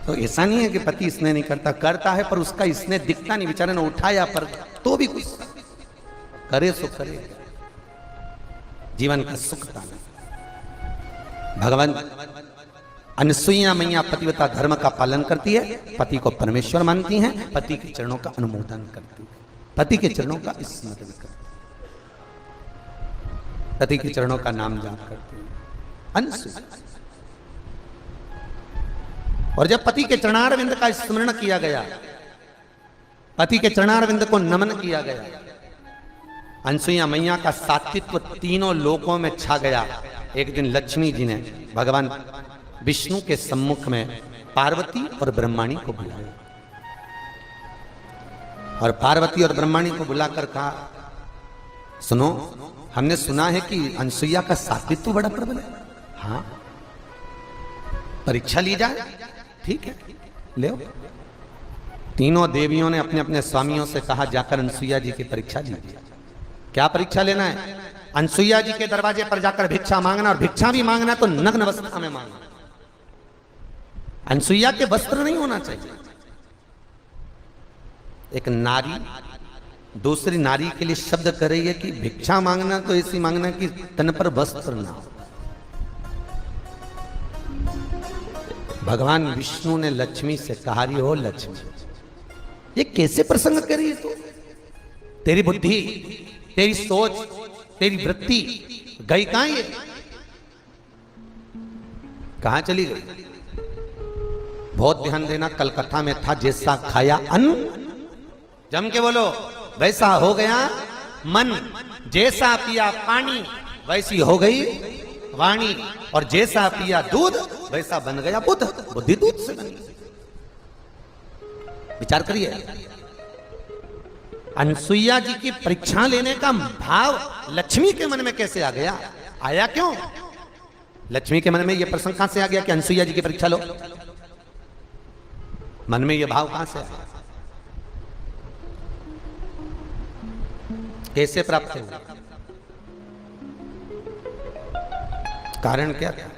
तो ऐसा नहीं है कि पति स्नेह नहीं करता, करता है पर उसका स्नेह दिखता नहीं, बेचारे ने उठाया पर तो भी कुछ करे सो करे, जीवन का सुख पाना। भगवान अनसुईया मैया पतिव्रता धर्म का पालन करती है, पति को परमेश्वर मानती हैं, पति के चरणों का अनुमोदन करती है, पति के चरणों का स्मरण करती है, पति के चरणों का नाम जाप करती है अनसुईया। और जब पति के चरणारविंद का स्मरण किया गया, पति के चरणारविंद को नमन किया गया, अनसुईया मैया का सात्वित्व तीनों लोकों में छा गया। एक दिन लक्ष्मी जी ने भगवान विष्णु के सम्मुख में पार्वती और ब्रह्माणी को बुलाया, और पार्वती और ब्रह्माणी को बुलाकर कहा, सुनो, हमने सुना है कि अनसुईया का सात्वित्व बड़ा प्रबल है। हाँ, परीक्षा ली जाए। ठीक है, ले। तीनों देवियों ने अपने अपने स्वामियों से कहा, जाकर अनसुईया जी की परीक्षा लीजिए। क्या परीक्षा लेना है? अनसुईया जी के दरवाजे पर जाकर भिक्षा मांगना, और भिक्षा भी मांगना तो नग्न अवस्था में मांगना। अनसुईया के वस्त्र नहीं होना चाहिए। एक नारी दूसरी नारी के लिए शब्द कर रही है कि भिक्षा मांगना तो ऐसी मांगना कि तन पर वस्त्र ना हो। भगवान विष्णु ने लक्ष्मी से कहा, रही हो लक्ष्मी, ये कैसे प्रसंग कर रही है तू? तेरी बुद्धि, तेरी सोच, तेरी वृत्ति गई कहां? ये कहां चली गई? बहुत ध्यान देना, कलकत्ता में था, जैसा खाया अन्न, जम के बोलो, वैसा हो गया मन, जैसा पिया पानी वैसी हो गई वाणी, और जैसा पिया दूध वैसा बन गया बुद्ध। बुद्धि दूध से बनी। विचार करिए, अनसुईया जी की परीक्षा लेने का भाव लक्ष्मी के मन में कैसे आ गया? आया क्यों? लक्ष्मी के मन में यह प्रसंग कहां से आ गया कि अनसुईया जी की परीक्षा लो? मन में यह भाव कहां से आया? कैसे प्राप्त हुआ? कारण क्या था?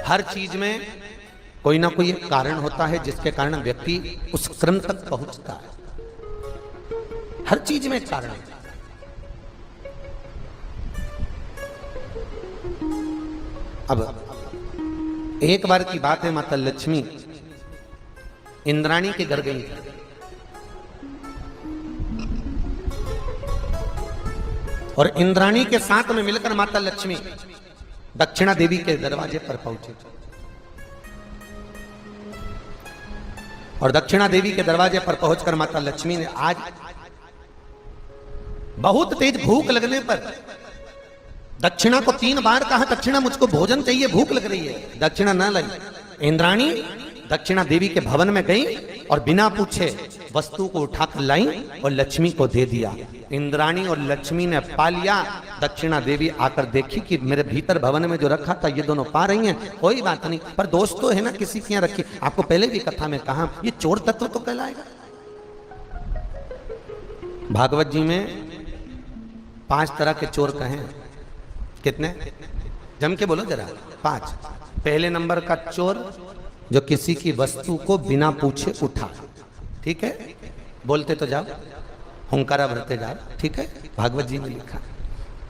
हर चीज में कोई ना कोई एक कारण होता है जिसके कारण व्यक्ति उस क्रम तक पहुंचता है। हर चीज में एक कारण है। अब एक बार की बात है, माता लक्ष्मी इंद्राणी के घर गई, और इंद्राणी के साथ में मिलकर माता लक्ष्मी दक्षिणा देवी के दरवाजे पर पहुंचे, और दक्षिणा देवी के दरवाजे पर पहुंचकर माता लक्ष्मी ने, आज बहुत तेज भूख लगने पर दक्षिणा को 3 बार कहा, दक्षिणा मुझको भोजन चाहिए, भूख लग रही है। दक्षिणा न लाई। इंद्राणी दक्षिणा देवी के भवन में गई और बिना पूछे वस्तु को उठाकर लाई और लक्ष्मी को दे दिया। इंद्राणी और लक्ष्मी ने पा लिया। दक्षिणा देवी आकर देखी कि मेरे भीतर भवन में जो रखा था ये दोनों पा रही हैं, कोई बात नहीं, पर दोस्त तो है ना, किसी की रखी। आपको पहले भी कथा में कहा, ये चोर तत्व तो कहलाएगा। भागवत जी में 5 तरह के चोर कहे। कितने? जम के बोलो जरा। 5। पहले नंबर का चोर जो किसी की वस्तु को बिना पूछे उठा। ठीक है, बोलते तो जाओ, हुंकारा भरते जाओ। ठीक है, भागवत जी में लिखा।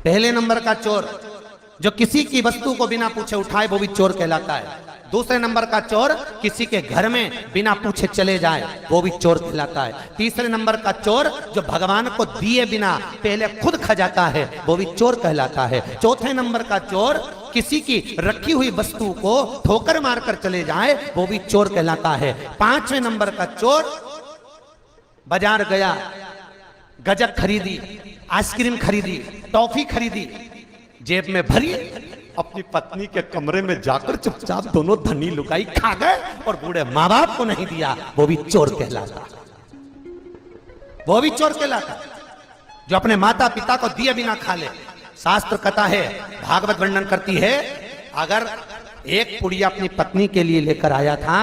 पहले नंबर का चोर जो किसी की वस्तु को बिना पूछे उठाए, वो भी चोर कहलाता है। दूसरे नंबर का चोर किसी के घर में बिना पूछे चले जाए, वो भी चोर कहलाता है। तीसरे नंबर का चोर जो भगवान को दिए बिना पहले खुद खा जाता है, वो भी चोर कहलाता है। चौथे नंबर का चोर किसी की रखी हुई वस्तु को ठोकर मारकर चले जाए, वो भी चोर कहलाता है। 5वें नंबर का चोर बाजार गया, गजक खरीदी, आइसक्रीम खरीदी, टॉफी खरीदी, जेब में भरी, अपनी पत्नी के कमरे में जाकर चुपचाप दोनों धनी लुगाई खा गए और बूढ़े माँ बाप को नहीं दिया, वो भी चोर कहलाता। वो भी चोर कहलाता जो अपने माता पिता को दिए बिना खा ले। शास्त्र कथा है, भागवत वर्णन करती है, अगर एक पुड़िया अपनी पत्नी के लिए लेकर आया था,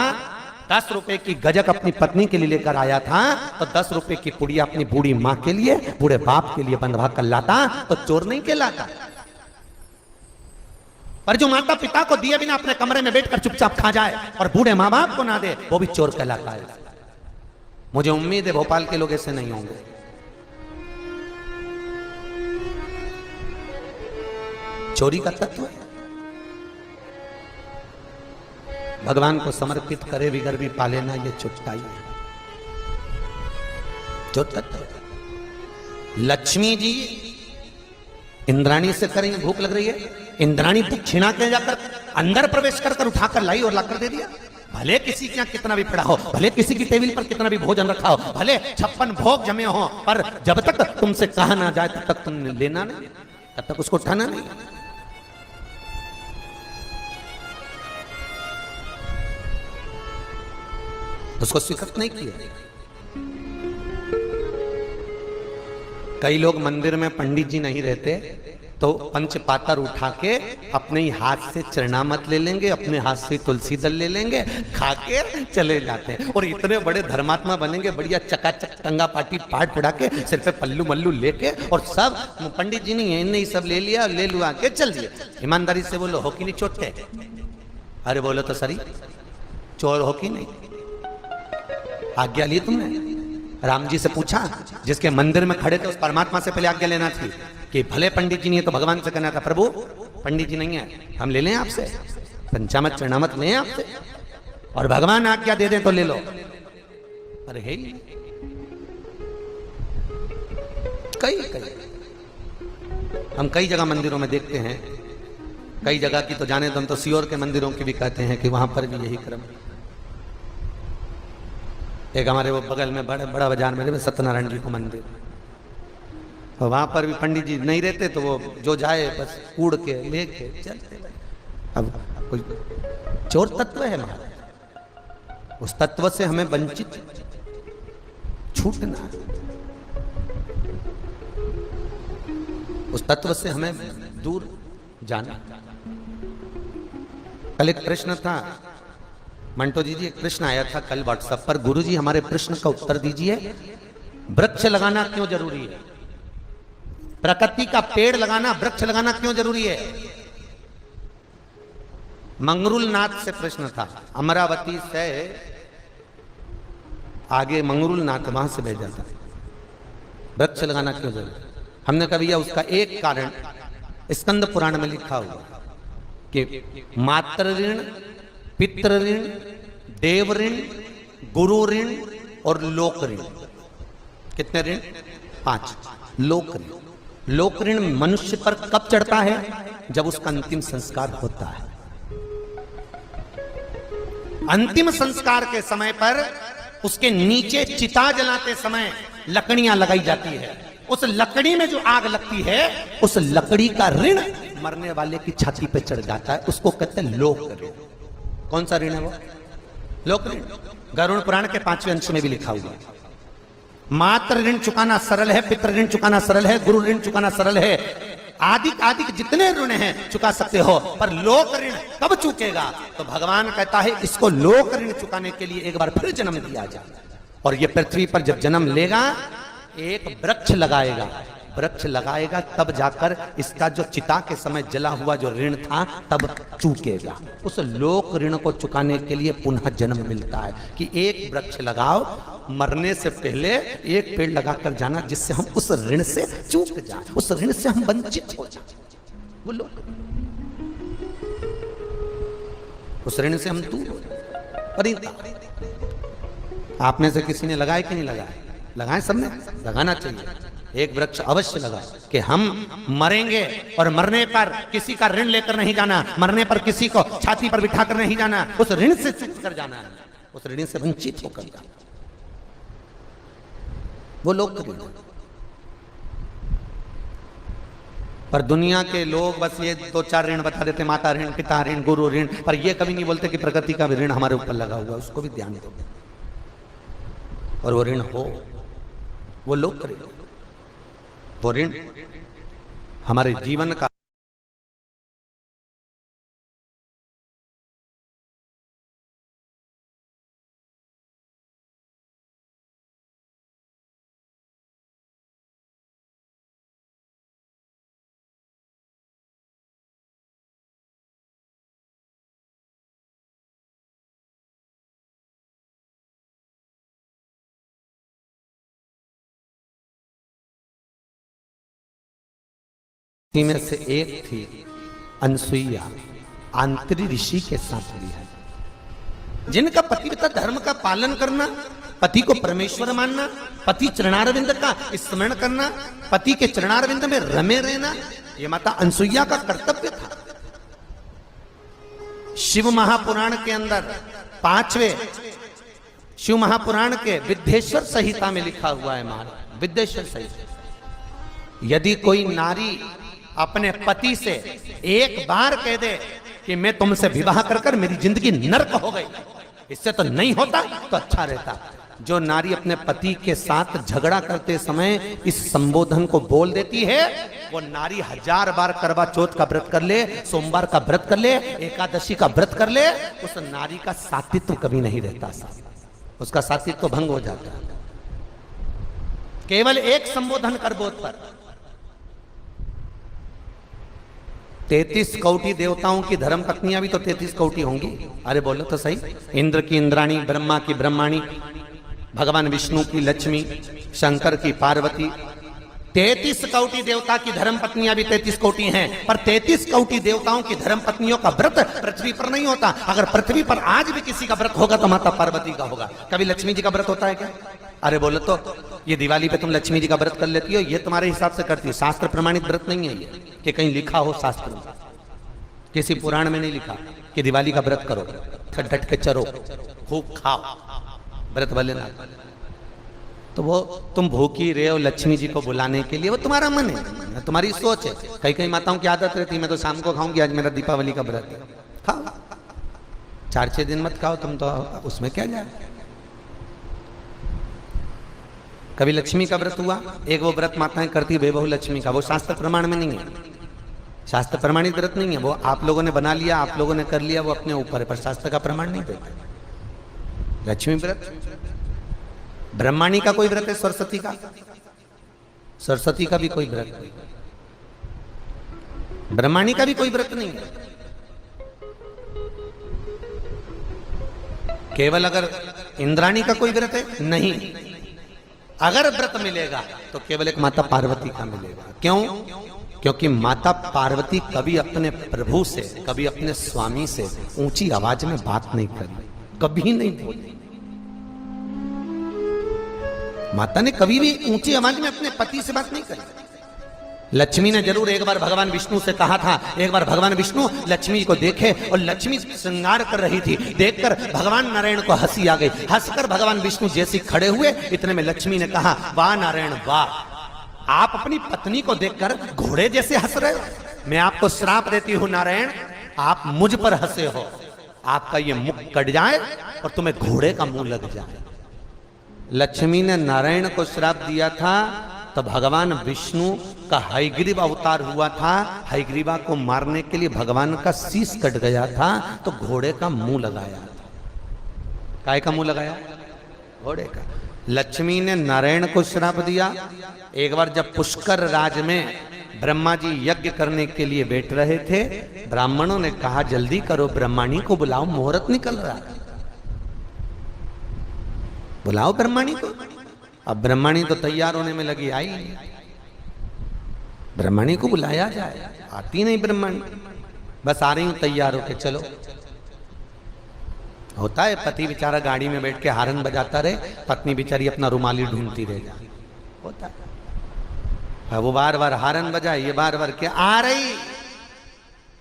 10 रुपए की गजक अपनी पत्नी के लिए लेकर आया था, तो 10 रुपए की पुड़िया अपनी बूढ़ी माँ के लिए, बूढ़े बाप के लिए बनवा कर लाता, तो चोर नहीं कहलाता। पर जो माता पिता को दिए बिना अपने कमरे में बैठकर चुपचाप खा जाए और बूढ़े मां बाप को ना दे, वो भी चोर कहलाता है। मुझे उम्मीद है भोपाल के लोग ऐसे नहीं होंगे। चोरी का तत्व है। भगवान को समर्पित करे बिगर भी पाले ना, ये चुटकाई है जो तत्व। लक्ष्मी जी इंद्राणी से करेंगे, भूख लग रही है, इंद्राणी दक्षिणा के जाकर अंदर प्रवेश कर उठाकर लाई और लाकर दे दिया। भले किसी के यहाँ कितना भी पड़ा हो, भले किसी की टेबल पर कितना भी भोजन रखा हो, भले 56 भोग जमे हो, पर जब तक तुमसे कहा ना जाए तब तक तुमने लेना नहीं, तब तक उसको उठाना नहीं। उसको स्वीकृत नहीं किया। कई लोग मंदिर में पंडित जी नहीं रहते तो पंच पातर उठा के अपने ही हाथ से चरणामत ले लेंगे, अपने हाथ से तुलसी दल ले लेंगे, खा के चले जाते हैं और इतने बड़े धर्मात्मा बनेंगे, बढ़िया चकाचक टंगा पाटी पाट पड़ा के सिर पे पल्लू मल्लू लेके, और सब पंडित जी नहीं है, इन्हें सब ले लिया, ले लुआ के चल दिए। ईमानदारी से बोलो, हो कि नहीं चोटे? अरे बोलो तो सही, चोर हो कि नहीं? आज्ञा ली तुमने? राम जी से पूछा, जिसके मंदिर में खड़े थे उस परमात्मा से पहले आज्ञा लेना थी कि भले पंडित जी नहीं है तो भगवान से कहना था, प्रभु पंडित जी नहीं है, हम ले लें आपसे, पंचामत चरणामत लें आपसे, और भगवान आज्ञा दे दें तो ले लो। अरे है हम कई जगह मंदिरों में देखते हैं, कई जगह की तो जाने तो हम तो सियोर के मंदिरों की भी कहते हैं कि वहां पर भी यही क्रम। एक हमारे वो बगल में बड़ा बाजार में सत्यनारायण जी को मंदिर, और वहां पर भी पंडित जी नहीं रहते तो वो जो जाए बस कूड़ के लेके चलते। अब कोई चोर तत्व है हमारा, उस तत्व से हमें वंचित छूटना, उस तत्व से हमें दूर जाना। कल एक प्रश्न था, मंटो जी एक प्रश्न आया था कल व्हाट्सएप पर, गुरुजी हमारे प्रश्न का उत्तर दीजिए, वृक्ष लगाना क्यों जरूरी है? प्रकृति का पेड़ लगाना, वृक्ष लगाना क्यों जरूरी है? मंगरूल नाथ से प्रश्न था, अमरावती से आगे मंगरूल नाथ, वहां से भेजा था, वृक्ष लगाना क्यों जरूरी? हमने कहा भैया उसका एक कारण स्कंद पुराण में लिखा हुआ कि मातृ ऋण, पितृ ऋण, देव ऋण, गुरु ऋण और लोक ऋण। कितने ऋण? 5। लोक ऋण, लोक ऋण मनुष्य पर कब चढ़ता है? जब उसका अंतिम संस्कार होता है। अंतिम संस्कार के समय पर उसके नीचे चिता जलाते समय लकड़ियां लगाई जाती है, उस लकड़ी में जो आग लगती है उस लकड़ी का ऋण मरने वाले की छाती पे चढ़ जाता है, उसको कहते हैं लोक ऋण। कौन सा ऋण है वो? लोक ऋण। गरुड़ पुराण के 5वें अंश में भी लिखा हुआ, मातृ ऋण चुकाना सरल है, पितृ ऋण चुकाना सरल है, गुरु ऋण चुकाना सरल है, आदि आदि जितने ऋण हैं चुका सकते हो, पर लोक ऋण कब चुकेगा? तो भगवान कहता है इसको लोक ऋण चुकाने के लिए एक बार फिर जन्म दिया जाए, और ये पृथ्वी पर जब जन्म लेगा एक वृक्ष लगाएगा, वृक्ष लगाएगा तब जाकर इसका जो चिता के समय जला हुआ जो ऋण था तब चूकेगा। उस लोक ऋण को चुकाने के लिए पुनः जन्म मिलता है कि एक वृक्ष लगाओ, मरने से पहले एक पेड़ लगाकर जाना, जिससे हम उस ऋण से चूक जाए, उस ऋण से हम वंचित हो जाए। बोलो, उस ऋण से हम दूर हो जाए। आप में से किसी ने लगाए कि नहीं लगाए? लगाए, सबने लगाना चाहिए। एक वृक्ष अवश्य लगाओ कि हम मरेंगे और मरने पर किसी का ऋण लेकर नहीं जाना, मरने पर किसी को छाती पर बिठाकर नहीं जाना, उस ऋण से चूक कर जाना है, उस ऋण से वंचित होकर जाना। वो लोग ऋण, पर दुनिया के लोग बस ये 2-4 ऋण बता देते, माता ऋण, पिता ऋण, गुरु ऋण, पर ये कभी नहीं बोलते कि प्रकृति का भी ऋण हमारे ऊपर लगा हुआ, उसको भी ध्यान दो। और वो ऋण हो, वो लोक ऋण, वो ऋण हमारे जीवन का में से एक थी अनसुईया, आंतरी ऋषि के साथ भी है, जिनका पतिव्रता धर्म का पालन करना, पति को परमेश्वर मानना, पति चरणारविंद का स्मरण करना, पति के चरणारविंद में रमे रहना, यह माता अनसुईया का कर्तव्य था। शिव महापुराण के अंदर 5वें शिव महापुराण के विद्येश्वर संहिता में लिखा हुआ है, महाराज विद्येश्वर संहिता, यदि कोई नारी अपने पति से एक बार कह दे कि मैं तुमसे विवाह कर कर मेरी जिंदगी नर्क हो गई, इससे तो नहीं होता तो अच्छा रहता। जो नारी अपने पति के साथ झगड़ा करते समय इस संबोधन को बोल देती है, वो नारी 1000 बार करवा चौथ का व्रत कर ले, सोमवार का व्रत कर ले, एकादशी का व्रत कर ले, उस नारी का सात्वित्व कभी नहीं रहता, उसका सात्वित्व भंग हो जाता। केवल एक संबोधन कर बोध पर 33 कौटी देवताओं की धर्म पत्नियां भी तो 33 कौटी होंगी। अरे बोलो तो सही, इंद्र की इंद्राणी, ब्रह्मा की ब्रह्माणी, भगवान विष्णु की लक्ष्मी, शंकर की पार्वती, 33 कौटी देवता की धर्म पत्नियां भी 33 कौटी हैं। पर 33 कौटी देवताओं की धर्म पत्नियों का व्रत पृथ्वी पर नहीं होता। अगर पृथ्वी पर आज भी किसी का व्रत होगा तो माता पार्वती का होगा। कभी लक्ष्मी जी का व्रत होता है क्या? अरे बोलो तो, ये दिवाली पे तुम लक्ष्मी जी का व्रत कर लेती हो, ये तुम्हारे हिसाब से करती हो, शास्त्र प्रमाणित व्रत नहीं है ये कि कहीं लिखा हो शास्त्र में, किसी पुराण में नहीं लिखा कि दिवाली का व्रत करो, डट के चरो, खूब खाओ, व्रत वाले ना। तो वो तुम भूखी रहे हो लक्ष्मी जी को बुलाने के लिए, वो तुम्हारा मन है, तुम्हारी सोच है। कई कई माताओं की आदत रहती है, मैं तो शाम को खाऊंगी, आज मेरा दीपावली का व्रत है, खाओ, 4-6 दिन मत खाओ तुम, तो उसमें क्या जाए। कभी लक्ष्मी का व्रत हुआ, एक वो व्रत माताएं करती वैभव लक्ष्मी का, वो शास्त्र प्रमाण में नहीं है, शास्त्र प्रमाणित व्रत नहीं है, वो आप लोगों ने बना लिया, आप लोगों ने कर लिया, वो अपने ऊपर है, पर शास्त्र का प्रमाण नहीं देता। लक्ष्मी व्रत, ब्रह्माणी का कोई व्रत है, सरस्वती का, सरस्वती का भी कोई व्रत नहीं, ब्रह्माणी का भी कोई व्रत नहीं है। केवल अगर इंद्राणी का कोई व्रत है, नहीं, अगर व्रत मिलेगा तो केवल एक माता पार्वती का मिलेगा। क्यों? क्योंकि माता पार्वती कभी अपने प्रभु से, कभी अपने स्वामी से ऊंची आवाज में बात नहीं करी, कभी नहीं बोली। माता ने कभी भी ऊंची आवाज में अपने पति से बात नहीं करी। लक्ष्मी ने जरूर एक बार भगवान विष्णु से कहा था, एक बार भगवान विष्णु लक्ष्मी को देखे और लक्ष्मी श्रृंगार कर रही थी, देखकर भगवान नारायण को हंसी आ गई। हंसकर भगवान विष्णु जैसे खड़े हुए, इतने में लक्ष्मी ने कहा, वाह नारायण वाह, आप अपनी पत्नी को देखकर घोड़े जैसे हंस रहे हो। मैं आपको श्राप देती हूं नारायण, आप मुझ पर हंसे हो, आपका ये मुख कट जाए और तुम्हें घोड़े का मुंह लग जाए। लक्ष्मी ने नारायण को श्राप दिया था, तो भगवान विष्णु का हयग्रीव अवतार हुआ था, हयग्रीवा को मारने के लिए भगवान का शीश कट गया था, तो घोड़े का मुंह लगाया था। काय का मुंह लगाया? घोड़े का। लक्ष्मी ने नारायण को श्राप दिया। एक बार जब पुष्कर राज में ब्रह्मा जी यज्ञ करने के लिए बैठ रहे थे, ब्राह्मणों ने कहा जल्दी करो, ब्रह्माणी को बुलाओ, मुहूर्त निकल रहा है, बुलाओ ब्रह्माणी को। अब ब्रह्माणी तो तैयार होने में लगी, आई नहीं, ब्रह्माणी को बुलाया जाए, आती नहीं ब्रह्माणी, बस आ रही हूं तैयार होके चलो। होता है पति बेचारा गाड़ी में बैठ के हारन बजाता रहे, पत्नी बेचारी अपना रुमाली ढूंढती रह जाए, होता है। वो बार बार हारन बजाए, ये बार बार क्या आ रही,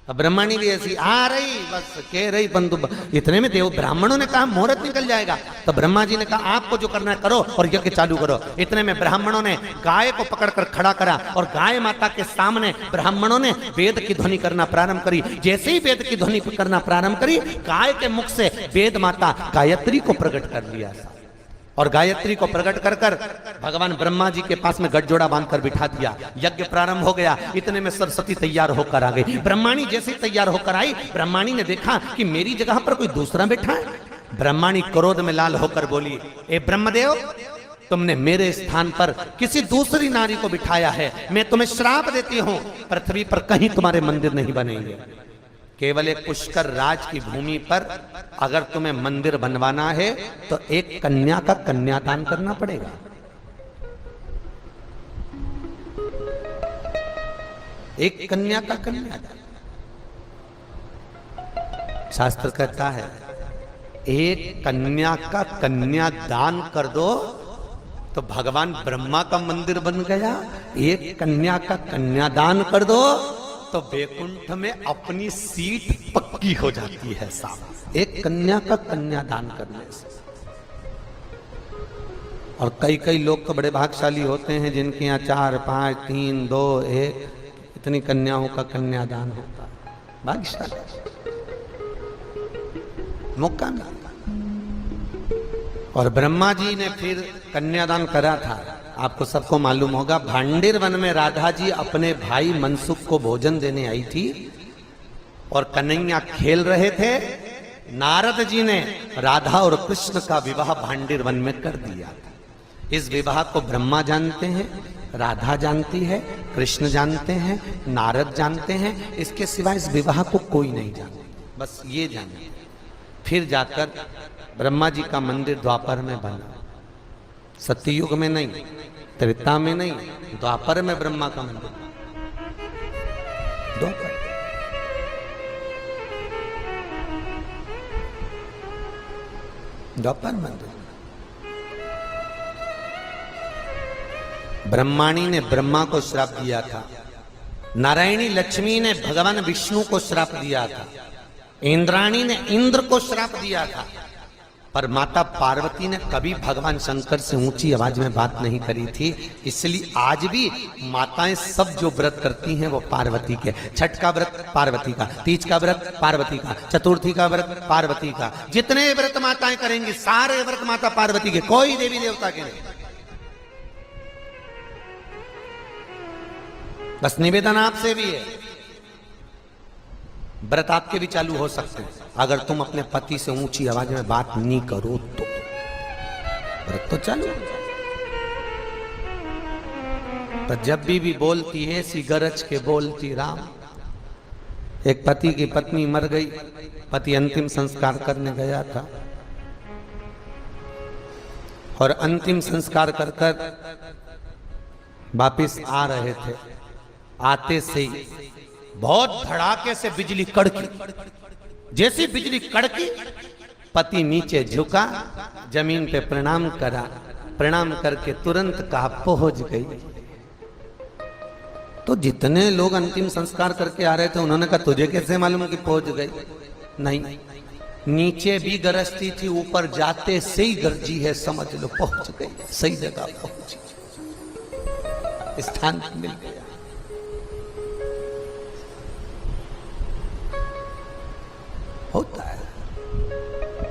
अब ब्रह्माणी भी ऐसी आ रही, बस कह रही बंधु। इतने में देव ब्राह्मणों ने कहा मुहूर्त निकल जाएगा, तो ब्रह्मा जी ने कहा आपको जो करना है करो और यज्ञ चालू करो। इतने में ब्राह्मणों ने गाय को पकड़कर खड़ा करा और गाय माता के सामने ब्राह्मणों ने वेद की ध्वनि करना प्रारंभ करी। जैसे ही वेद की ध्वनि करना प्रारंभ करी, गाय के मुख से वेद माता गायत्री को प्रकट कर लिया और गायत्री को प्रकट कर कर भगवान ब्रह्मा जी के पास में गठजोड़ा बांधकर बिठा दिया। यज्ञ प्रारंभ हो गया। इतने में सरस्वती तैयार होकर आ गई। ब्रह्माणी जैसे तैयार होकर आई, ब्रह्माणी ने देखा कि मेरी जगह पर कोई दूसरा बैठा है। ब्रह्माणी क्रोध में लाल होकर बोली, ए ब्रह्मदेव, तुमने मेरे स्थान पर किसी दूसरी नारी को बिठाया है, मैं तुम्हें श्राप देती हूं, पृथ्वी पर कहीं तुम्हारे मंदिर नहीं बनेंगे। केवल एक पुष्कर राज की भूमि पर अगर तुम्हें मंदिर बनवाना है तो एक कन्या का कन्यादान करना पड़ेगा। एक कन्या का कन्यादान। शास्त्र कहता है एक कन्या का कन्यादान कर दो तो भगवान ब्रह्मा का मंदिर बन गया। एक कन्या का कन्यादान कर दो तो वैकुंठ में अपनी सीट पक्की हो जाती है साहब, एक कन्या का कन्यादान करने से। और कई कई लोग तो बड़े भाग्यशाली होते हैं जिनके यहाँ 4, 5, 3, 2, 1 इतनी कन्याओं का कन्यादान होता है। भाग्यशाली, मौका मिलता। और ब्रह्मा जी ने फिर कन्यादान करा था। आपको सबको मालूम होगा, भांडिर वन में राधा जी अपने भाई मनसुख को भोजन देने आई थी और कन्हैया खेल रहे थे। नारद जी ने राधा और कृष्ण का विवाह भांडिर वन में कर दिया। इस विवाह को ब्रह्मा जानते हैं, राधा जानती है, कृष्ण जानते हैं, नारद जानते हैं। इसके सिवा इस विवाह को कोई नहीं जानता, बस ये जाने। फिर जाकर ब्रह्मा जी का मंदिर द्वापर में बना, सत्ययुग में नहीं, त्रेता में नहीं, द्वापर में ब्रह्मा का मंदिर। द्वापर द्वापर मंदिर। ब्रह्माणी ने ब्रह्मा को श्राप दिया था, नारायणी लक्ष्मी ने भगवान विष्णु को श्राप दिया था, इंद्राणी ने इंद्र को श्राप दिया था, पर माता पार्वती ने कभी भगवान शंकर से ऊंची आवाज में बात नहीं करी थी। इसलिए आज भी माताएं सब जो व्रत करती हैं वो पार्वती के। छठ का व्रत पार्वती का, तीज का व्रत पार्वती का, चतुर्थी का व्रत पार्वती का। जितने व्रत माताएं करेंगी सारे व्रत माता पार्वती के, कोई देवी देवता के नहीं। बस निवेदन आपसे भी है, व्रत आपके भी चालू हो सकते हैं अगर तुम अपने पति से ऊंची आवाज में बात नहीं करो तो। व्रत तो चालू। तो जब भी बोलती है सी गरज के बोलती राम। एक पति की पत्नी मर गई, पति अंतिम संस्कार करने गया था और अंतिम संस्कार कर कर वापिस आ रहे थे। आते से बहुत धड़ाके से बिजली कड़की। जैसी बिजली कड़की, पति नीचे झुका, जमीन पे प्रणाम करा, प्रणाम करके तुरंत कहा पहुंच गई। तो जितने लोग अंतिम संस्कार करके आ रहे थे उन्होंने कहा तुझे कैसे मालूम कि पहुंच गई? नहीं, नीचे भी गरजती थी, ऊपर जाते से ही गरजी है, समझ लो पहुंच गई, सही जगह पहुंची, स्थान मिल गया। होता है।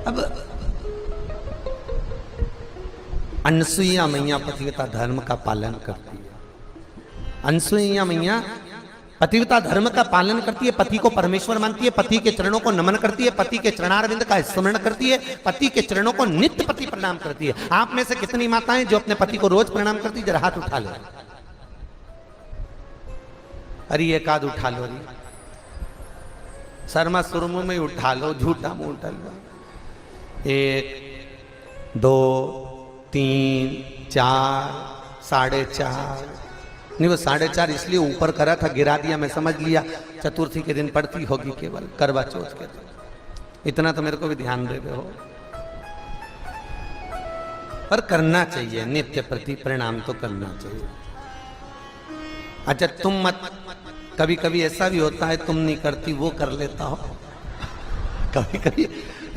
अब अनसुईया मैया पतिव्रता धर्म का पालन करती है। अनसुईया मैया पतिव्रता धर्म का पालन करती है, पति को परमेश्वर मानती है, पति के चरणों को नमन करती है, पति के चरणारविंद का स्मरण करती है, पति के चरणों को नित्य पति प्रणाम करती है। आप में से कितनी माताएं जो अपने पति को रोज प्रणाम करती है? जरा हाथ उठा लो। अरे एक आध उठा लो, शर्मा सुरमु में उठा लो, झूठा मुंह उठा लो। 1, 2, 3, 4, 4.5 नहीं, वो 4.5 इसलिए ऊपर करा था, गिरा दिया, मैं समझ लिया चतुर्थी के दिन पड़ती होगी, केवल करवा चौथ के दिन। इतना तो मेरे को भी ध्यान दे हो, पर करना चाहिए, नित्य प्रति प्रणाम तो करना चाहिए। अच्छा तुम मत, कभी कभी ऐसा भी होता है तुम नहीं करती वो कर लेता हो। कभी कभी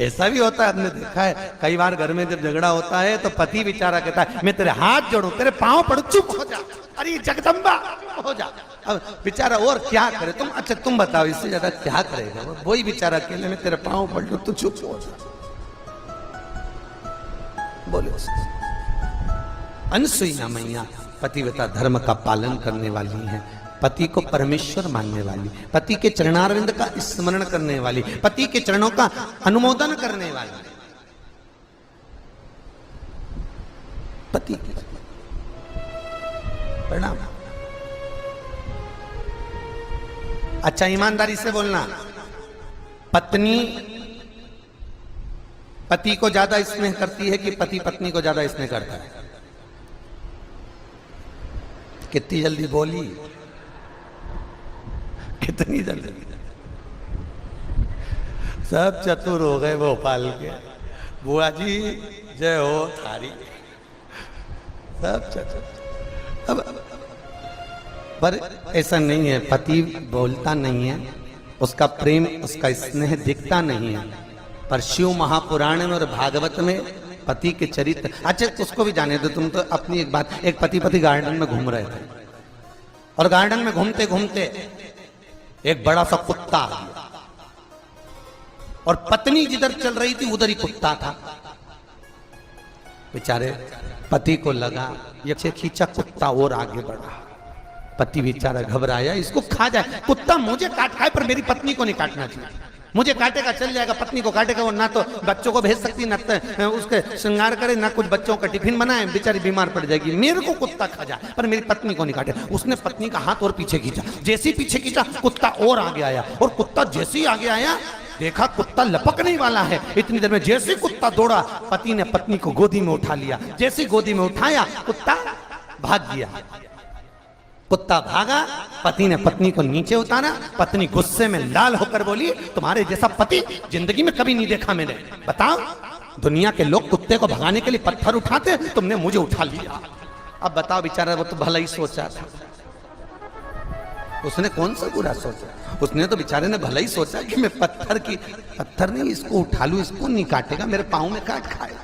ऐसा भी होता है, आपने देखा है कई बार घर में जब झगड़ा होता है तो पति बेचारा कहता है मैं तेरे हाथ जोड़ू, तेरे पांव पड़ू, चुप हो जा, अरे जगदम्बा हो जा। अब बेचारा और क्या करे? तुम अच्छा तुम बताओ इससे ज्यादा क्या करेगा वो? वही बेचारा अकेले में तेरे पांव पड़ लू, तू चुप हो जा। बोले अनसुईया मैया पतिव्रता धर्म का पालन करने वाली है, पति को परमेश्वर मानने वाली, पति के चरणारविंद का स्मरण करने वाली, पति के चरणों का अनुमोदन करने वाली, पति के प्रणाम। अच्छा ईमानदारी से बोलना, पत्नी पति को ज्यादा स्नेह करती है कि पति पत्नी को ज्यादा स्नेह करता है? कितनी जल्दी बोली। इतनी जल्दी सब चतुर हो गए भोपाल के। बुआ जी जय हो थारी, सब चतुर। अब पर ऐसा नहीं है, पति बोलता नहीं है, उसका प्रेम उसका स्नेह दिखता नहीं है। पर शिव महापुराण में और भागवत में पति के चरित्र। अच्छा उसको भी जाने दो, तुम तो अपनी एक बात। एक पति गार्डन में घूम रहे थे और गार्डन में घूमते घूमते एक बड़ा सा कुत्ता आ गया और पत्नी जिधर चल रही थी उधर ही कुत्ता था। बेचारे पति को लगा ये खींचा, कुत्ता और आगे बढ़ा। पति बेचारा घबराया, इसको खा जाए, कुत्ता मुझे काट खाए पर मेरी पत्नी को नहीं काटना चाहिए। मुझे काटेगा चल जाएगा, पत्नी को काटेगा, वो ना तो बच्चों को भेज सकती, ना उसके श्रृंगार करे, ना कुछ बच्चों का टिफिन बनाए, बेचारी बीमार पड़ जाएगी। मेरे को कुत्ता खा जाए पर मेरी पत्नी को नहीं काटे। उसने पत्नी का हाथ और पीछे खींचा, जैसे ही पीछे खींचा कुत्ता और आगे आया, और कुत्ता जैसे ही आगे आया देखा कुत्ता लपकने वाला है। इतनी देर में जैसे कुत्ता दौड़ा, पति ने पत्नी को गोदी में उठा लिया। जैसे गोदी में उठाया कुत्ता भाग गया। कुत्ता भागा, पति ने पत्नी को नीचे उतारा। पत्नी गुस्से में लाल होकर बोली, तुम्हारे जैसा पति जिंदगी में कभी नहीं देखा मैंने। बताओ, दुनिया के लोग कुत्ते को भगाने के लिए पत्थर उठाते, तुमने मुझे उठा लिया। अब बताओ, बेचारा वो तो भला ही सोचा था, उसने कौन सा बुरा सोचा? उसने तो बेचारे ने भला ही सोचा कि मैं पत्थर नहीं, इसको उठा लूं, इसको नहीं काटेगा, मेरे पाँव में काट खाए।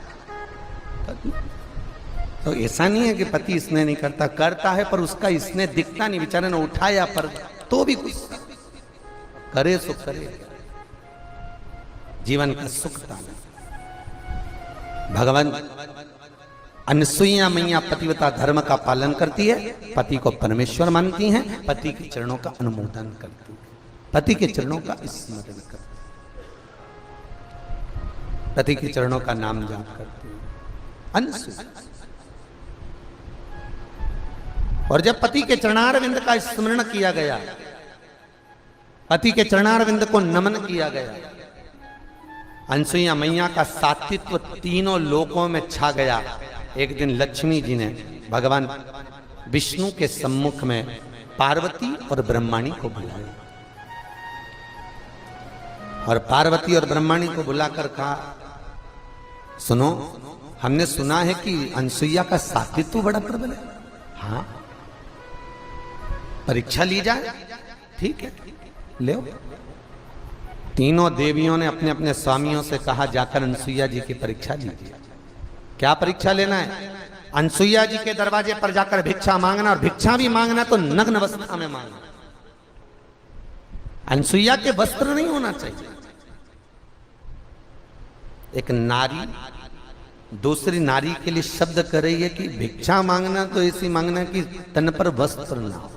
तो ऐसा नहीं है कि पति स्नेह नहीं करता, करता है पर उसका स्नेह दिखता नहीं। बेचारे ने उठाया पर तो भी कुछ करे सो करे, जीवन का सुख था। भगवान अनसुईया मैया पतिव्रता धर्म का पालन करती है, पति को परमेश्वर मानती हैं, पति के चरणों का अनुमोदन करती है, पति के चरणों का स्मरण करती है, पति के चरणों का नाम जाप करती है अनसुईया। और जब पति के चरणारविंद का स्मरण किया गया, पति के चरणारविंद को नमन किया गया, अनसुईया मैया का सात्वित्व तीनों लोकों में छा गया। एक दिन लक्ष्मी जी ने भगवान विष्णु के सम्मुख में पार्वती और ब्रह्माणी को बुलाया, और पार्वती और ब्रह्माणी को बुलाकर कहा, सुनो, हमने सुना है कि अनसुईया का सात्वित्व बड़ा प्रबल है। हाँ, परीक्षा ली जाए। ठीक है, ले। तीनों देवियों ने अपने अपने स्वामियों से कहा, जाकर अनसुईया जी की परीक्षा लीजिए। क्या परीक्षा लेना है? अनसुईया जी के दरवाजे पर जाकर भिक्षा मांगना, और भिक्षा भी मांगना तो नग्न अवस्था में मांगना। अनसुईया के वस्त्र नहीं होना चाहिए। एक नारी दूसरी नारी के लिए शब्द कर रही है कि भिक्षा मांगना तो ऐसी मांगना कि तन पर वस्त्र ना हो।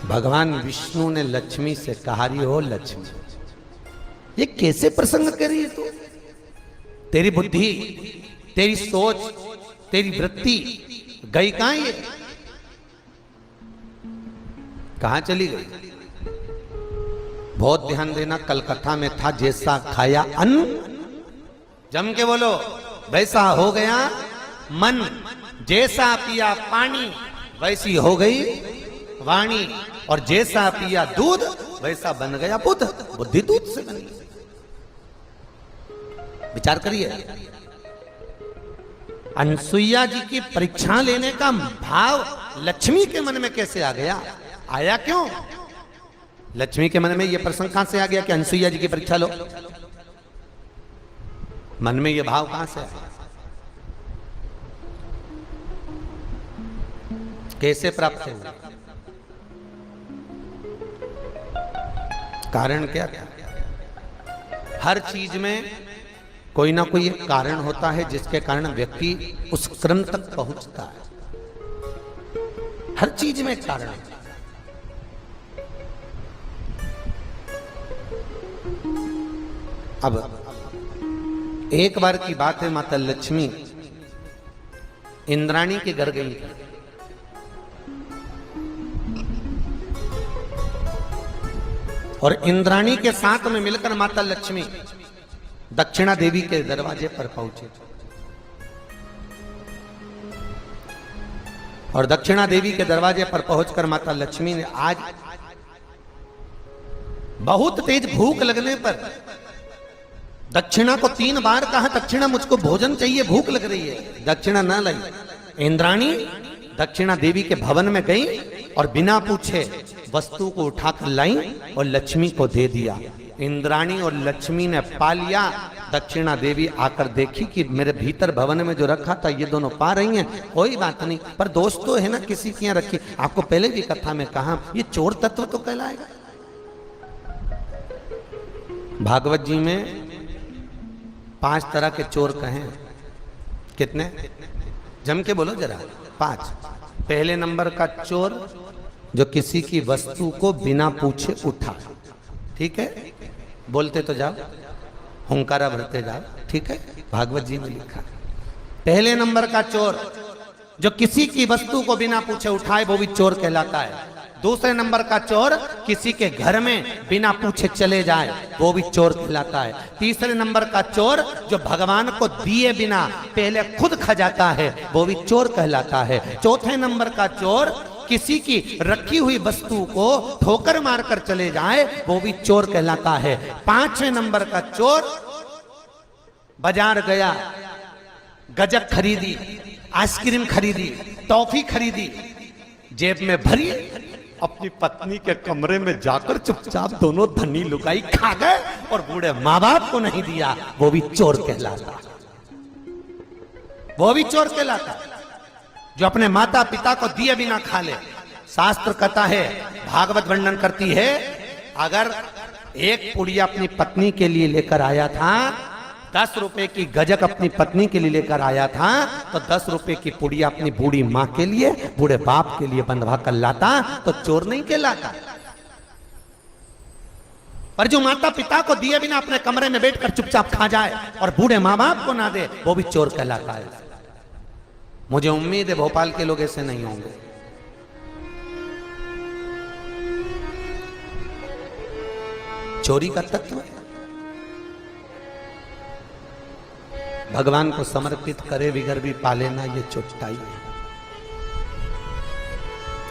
भगवान विष्णु ने लक्ष्मी से कहा, हो लक्ष्मी, ये कैसे प्रसंग कर रही है तू? तेरी बुद्धि, तेरी सोच, तेरी वृत्ति गई कहां? ये कहां चली गई? बहुत ध्यान देना, कल कथा में था, जैसा खाया अन्न, जम के बोलो, वैसा हो गया मन, जैसा पिया पानी वैसी हो गई वाणी, और जैसा पिया दूध वैसा बन गया बुद्ध। बुद्धि दूध से बनी। विचार करिए, अनसुईया जी की परीक्षा लेने का भाव लक्ष्मी के मन में कैसे आ गया? आया क्यों? लक्ष्मी के मन में यह प्रसंग कहां से आ गया कि अनसुईया जी की परीक्षा लो? मन में यह भाव कहां से आया? कैसे प्राप्त हुआ? कारण क्या था? हर चीज में कोई ना कोई एक कारण होता है जिसके कारण व्यक्ति उस क्रम तक पहुंचता है। हर चीज में एक कारण है। अब एक बार की बात है, माता लक्ष्मी इंद्राणी के घर गई। और इंद्राणी के साथ में मिलकर माता लक्ष्मी दक्षिणा देवी के दरवाजे पर पहुंचे। और दक्षिणा देवी के दरवाजे पर पहुंचकर माता लक्ष्मी ने आज बहुत तेज भूख लगने पर दक्षिणा को 3 बार कहा, दक्षिणा मुझको भोजन चाहिए, भूख लग रही है। दक्षिणा ना लाई। इंद्राणी दक्षिणा देवी के भवन में गई और बिना पूछे वस्तु को उठाकर लाई और लक्ष्मी को दे दिया। इंद्राणी और लक्ष्मी ने पा लिया। दक्षिणा देवी आकर देखी कि मेरे भीतर भवन में जो रखा था ये दोनों पा रही हैं, कोई बात नहीं, पर दोस्त तो है ना किसी की यहाँ रखी। आपको पहले भी कथा में कहा ये चोर तत्व तो कहलाएगा। भागवत जी में 5 तरह के चोर कहें। कितने? जम के बोलो जरा। 5। पहले नंबर का चोर जो किसी की वस्तु को बिना पूछे उठा। ठीक है, बोलते तो जाओ, हुंकारा भरते जाओ। ठीक है, भागवत जी में लिखा। पहले नंबर का चोर जो किसी की वस्तु को बिना पूछे उठाए वो भी चोर कहलाता है। दूसरे नंबर का चोर किसी के घर में बिना पूछे चले जाए वो भी चोर कहलाता है। तीसरे नंबर का चोर जो भगवान को दिए बिना पहले खुद खा जाता है वो भी चोर कहलाता है। चौथे नंबर का चोर किसी की रखी हुई वस्तु को ठोकर मारकर चले जाए वो भी चोर कहलाता है। 5वें नंबर का चोर बाजार गया, गजक खरीदी, आइसक्रीम खरीदी, टॉफी खरीदी, जेब में भरी, अपनी पत्नी के कमरे में जाकर चुपचाप दोनों धनी लुगाई खा गए और बूढ़े माँ बाप को नहीं दिया, वो भी चोर कहलाता। वो भी चोर कहलाता जो अपने माता पिता को दिए बिना खा ले। शास्त्र कहता है, भागवत वर्णन करती है, अगर एक पुड़िया अपनी पत्नी के लिए लेकर आया था, 10 रुपए की गजक अपनी पत्नी के लिए लेकर आया था, तो 10 रुपए की पुड़िया अपनी बूढ़ी माँ के लिए, बूढ़े बाप के लिए बंधवा कर लाता तो चोर नहीं कहलाता। पर जो माता पिता को दिए बिना अपने कमरे में बैठकर चुपचाप खा जाए और बूढ़े माँ बाप को ना दे वो भी चोर कहलाता है। मुझे उम्मीद है भोपाल के लोग ऐसे नहीं होंगे। चोरी का तत्व है। भगवान को समर्पित करे बिगर भी पाले ना, ये चोटाई है।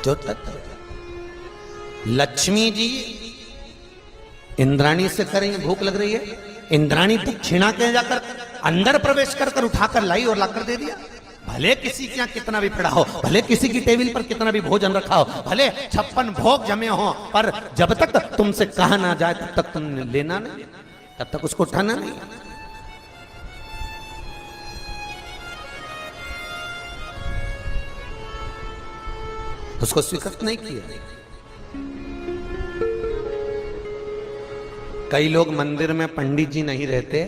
जो तत्व लक्ष्मी जी इंद्राणी से करेंगे, भूख लग रही है, इंद्राणी दक्षिणा के जाकर अंदर प्रवेश कर उठाकर लाई और लाकर दे दिया। भले किसी के यहाँ कितना भी पड़ा हो, भले किसी की टेबल पर कितना भी भोजन रखा हो, भले 56 भोग जमे हो, पर जब तक तुमसे कहा ना जाए तब तक तुमने लेना नहीं, तब तक उसको उठाना नहीं। उसको स्वीकृत नहीं किया। कई लोग मंदिर में पंडित जी नहीं रहते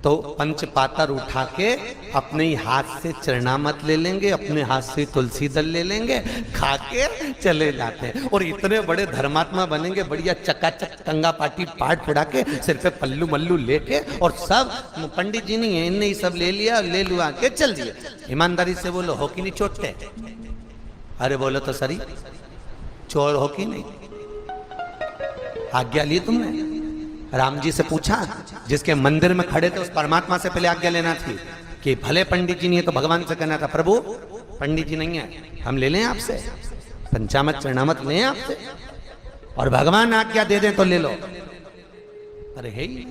तो पंचपातर उठा के अपने ही हाथ से चरणामत ले लेंगे, अपने हाथ से तुलसी दल ले लेंगे, खा के चले जाते हैं और इतने बड़े धर्मात्मा बनेंगे, बढ़िया चकाचक टंगा पाटी पाट पड़ा के सिर पे पल्लू मल्लू लेके, और सब पंडित जी नहीं है, इनने ही सब ले लिया, ले लुआ के चल दिए। ईमानदारी से बोलो, हो कि नहीं चोटते? अरे बोलो तो सही, चोर हो कि नहीं? आज्ञा ली तुमने? राम जी से पूछा, जिसके मंदिर में खड़े थे उस परमात्मा से पहले आज्ञा लेना थी कि भले पंडित जी नहीं है तो भगवान से कहना था, प्रभु पंडित जी नहीं है, हम ले लें आपसे, पंचामत चरणामत लें आपसे, और भगवान आज्ञा दे दें तो ले लो। अरे है ही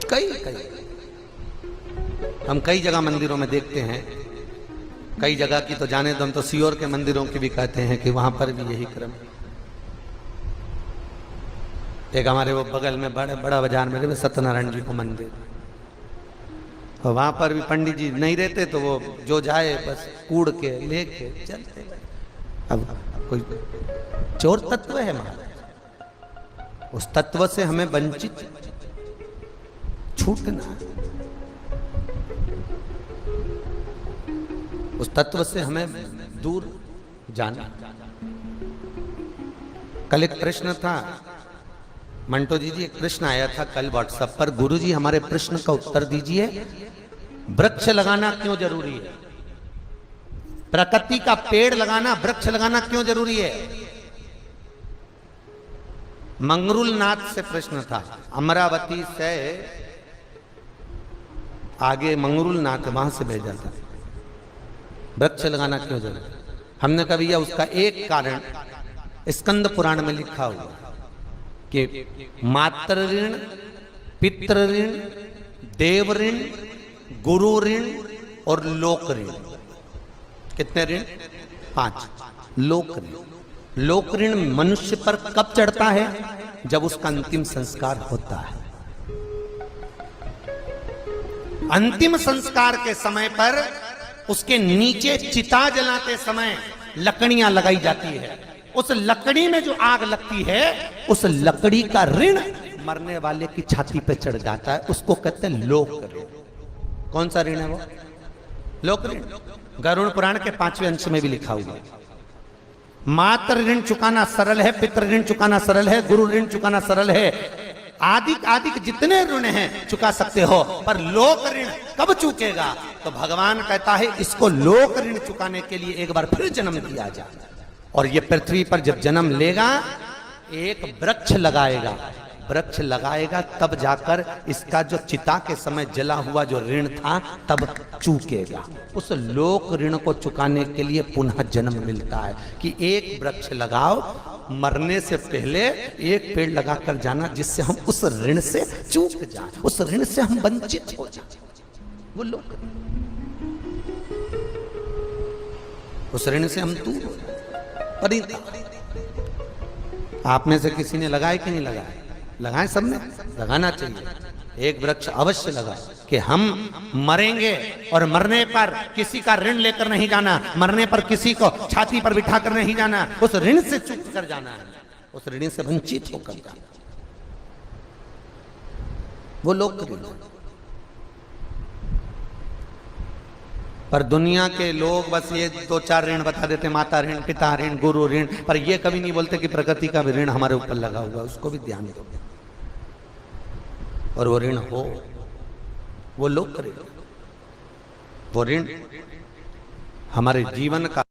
कई हम कई जगह मंदिरों में देखते हैं, कई जगह की तो जाने दो, हम तो सियोर के मंदिरों की भी कहते हैं कि वहां पर भी यही क्रम। एक हमारे वो बगल में बड़ा बाजार में सत्यनारायण जी को मंदिर, और वहां पर भी पंडित जी नहीं रहते तो वो जो जाए बस कूड़ के लेके चलते। अब कोई चोर तत्व है महाराज, उस तत्व से हमें वंचित छूटना, उस तत्व से हमें दूर जाना। कल एक प्रश्न था, मंटो जी एक प्रश्न आया था कल व्हाट्सएप पर, गुरुजी हमारे प्रश्न का उत्तर दीजिए, वृक्ष लगाना क्यों जरूरी है? प्रकृति का पेड़ लगाना, वृक्ष लगाना क्यों जरूरी है? मंगरूल नाथ से प्रश्न था, अमरावती से आगे मंगरूल नाथ, वहां से भेजा था। वृक्ष लगाना क्यों जरूरी? हमने कहा भैया उसका एक कारण स्कंद पुराण में लिखा हुआ कि मातृ ऋण, पितृ ऋण, देव ऋण, गुरु ऋण और लोक ऋण। कितने ऋण? 5। लोक ऋण। लोक ऋण मनुष्य पर कब चढ़ता है? जब उसका अंतिम संस्कार होता है। अंतिम संस्कार के समय पर उसके नीचे चिता जलाते समय लकड़ियां लगाई जाती है। उस लकड़ी में जो आग लगती है, उस लकड़ी का ऋण मरने वाले की छाती पे चढ़ जाता है। उसको कहते हैं लोक ऋण। कौन सा ऋण है वो? लोक ऋण। गरुड़ पुराण के 5वें अंश में भी लिखा हुआ है। मातृ ऋण चुकाना सरल है, पितृ ऋण चुकाना सरल है, गुरु ऋण चुकाना सरल है। आदिक आदिक जितने ऋण हैं चुका सकते हो, पर लोक ऋण कब चुकेगा? तो भगवान कहता है इसको लोक ऋण चुकाने के लिए एक बार फिर जन्म दिया जाए। और ये पृथ्वी पर जब जन्म लेगा, एक वृक्ष लगाएगा। वृक्ष लगाएगा तब जाकर इसका जो चिता के समय जला हुआ जो ऋण था तब चूकेगा। उस लोक ऋण को चुकाने के लिए पुनः जन्म मिलता है कि एक वृक्ष लगाओ, मरने से पहले एक पेड़ लगाकर जाना, जिससे हम उस ऋण से चूक जाए, उस ऋण से हम वंचित हो जाए। वो लोक, उस ऋण से हम दूर हो जाए। परिता आप में से किसी ने लगाए कि नहीं लगाए? लगाएं, सबने लगाना चाहिए। एक वृक्ष अवश्य लगा कि हम मरेंगे और मरने पर किसी का ऋण लेकर नहीं जाना, मरने पर किसी को छाती पर बिठा कर नहीं जाना, उस ऋण से चूक कर जाना है, उस ऋण से वंचित होकर जाना। वो लोग पर दुनिया के लोग बस ये 2-4 ऋण बता देते, माता ऋण, पिता ऋण, गुरु ऋण, पर ये कभी नहीं बोलते कि प्रकृति का भी ऋण हमारे ऊपर लगा हुआ है, उसको भी ध्यान दो। और वो ऋण हो, वो लोग करेगा। वो ऋण हमारे जीवन का